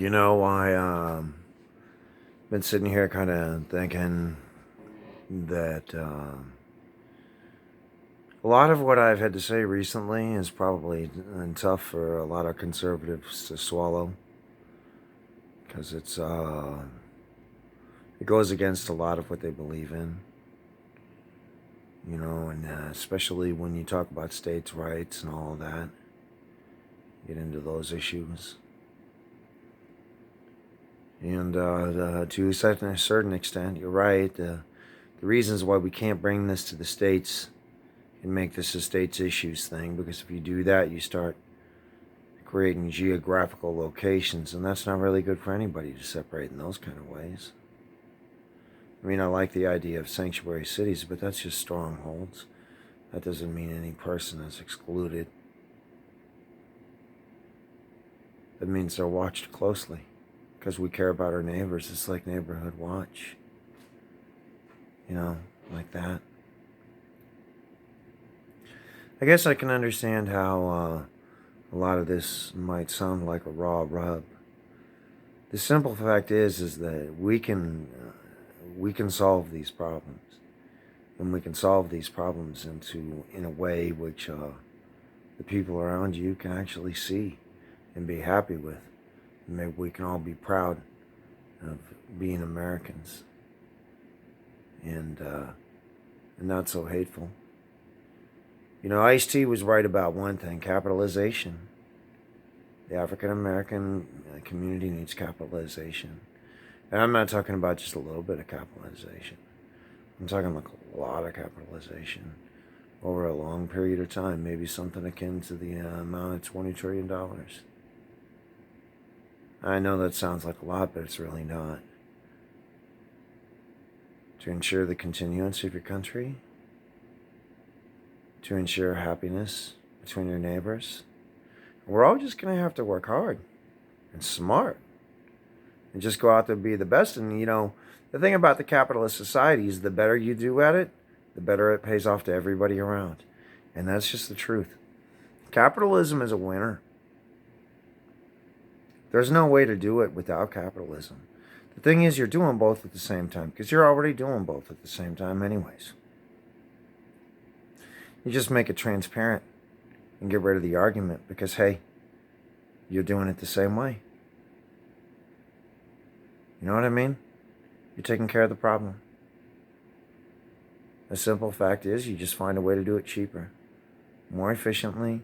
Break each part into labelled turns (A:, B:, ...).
A: I been sitting here kind of thinking that a lot of what I've had to say recently is probably tough for a lot of conservatives to swallow because it goes against a lot of what they believe in. And especially when you talk about states' rights and all of that, get into those issues. And to a certain extent, you're right. The reasons why we can't bring this to the states and make this a states issues thing, because if you do that, you start creating geographical locations, and that's not really good for anybody to separate in those kind of ways. I mean, I like the idea of sanctuary cities, but that's just strongholds. That doesn't mean any person is excluded. That means they're watched closely. Because we care about our neighbors. It's like neighborhood watch. Like that. I guess I can understand how a lot of this might sound like a raw rub. The simple fact is that we can solve these problems. And we can solve these problems in a way which the people around you can actually see and be happy with. Maybe we can all be proud of being Americans and not so hateful. Ice-T was right about one thing: capitalization. The African American community needs capitalization. And I'm not talking about just a little bit of capitalization. I'm talking like a lot of capitalization over a long period of time, maybe something akin to the amount of $20 trillion. I know that sounds like a lot, but it's really not. To ensure the continuance of your country, to ensure happiness between your neighbors. We're all just going to have to work hard and smart and just go out there and be the best. And, the thing about the capitalist society is the better you do at it, the better it pays off to everybody around. And that's just the truth. Capitalism is a winner. There's no way to do it without capitalism. The thing is, you're doing both at the same time, because you're already doing both at the same time anyways. You just make it transparent and get rid of the argument, because, hey, you're doing it the same way. You know what I mean? You're taking care of the problem. The simple fact is, you just find a way to do it cheaper, more efficiently,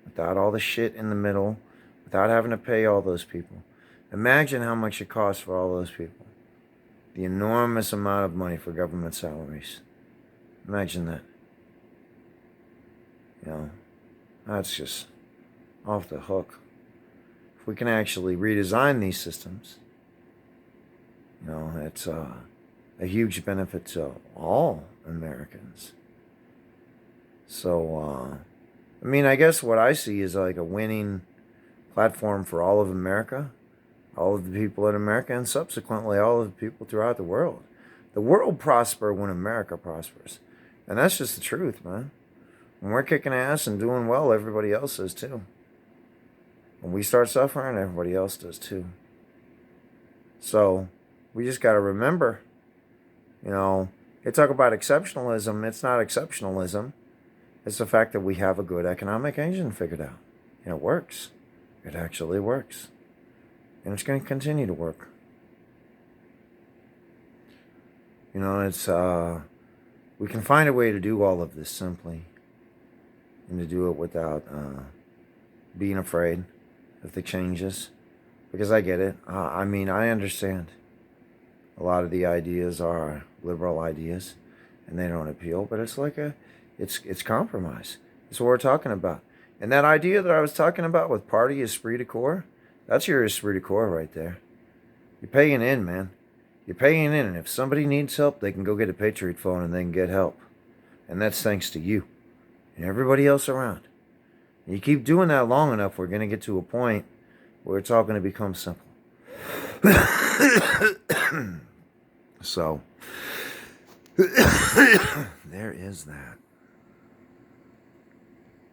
A: without all the shit in the middle, without having to pay all those people. Imagine how much it costs for all those people. The enormous amount of money for government salaries. Imagine that. That's just off the hook. If we can actually redesign these systems, it's a huge benefit to all Americans. So, I guess what I see is like a winning platform for all of America, all of the people in America, and subsequently all of the people throughout the world. The world prospers when America prospers. And that's just the truth, man. When we're kicking ass and doing well, everybody else does too. When we start suffering, everybody else does too. So, we just got to remember, they talk about exceptionalism. It's not exceptionalism. It's the fact that we have a good economic engine figured out. And it works. It actually works. And it's going to continue to work. We can find a way to do all of this simply. And to do it without being afraid of the changes. Because I get it. I understand. A lot of the ideas are liberal ideas. And they don't appeal. But it's like it's compromise. That's what we're talking about. And that idea that I was talking about with party esprit de corps, that's your esprit de corps right there. You're paying in, man. You're paying in, and if somebody needs help, they can go get a Patriot phone and they can get help. And that's thanks to you and everybody else around. And you keep doing that long enough, we're going to get to a point where it's all going to become simple. So, there is that.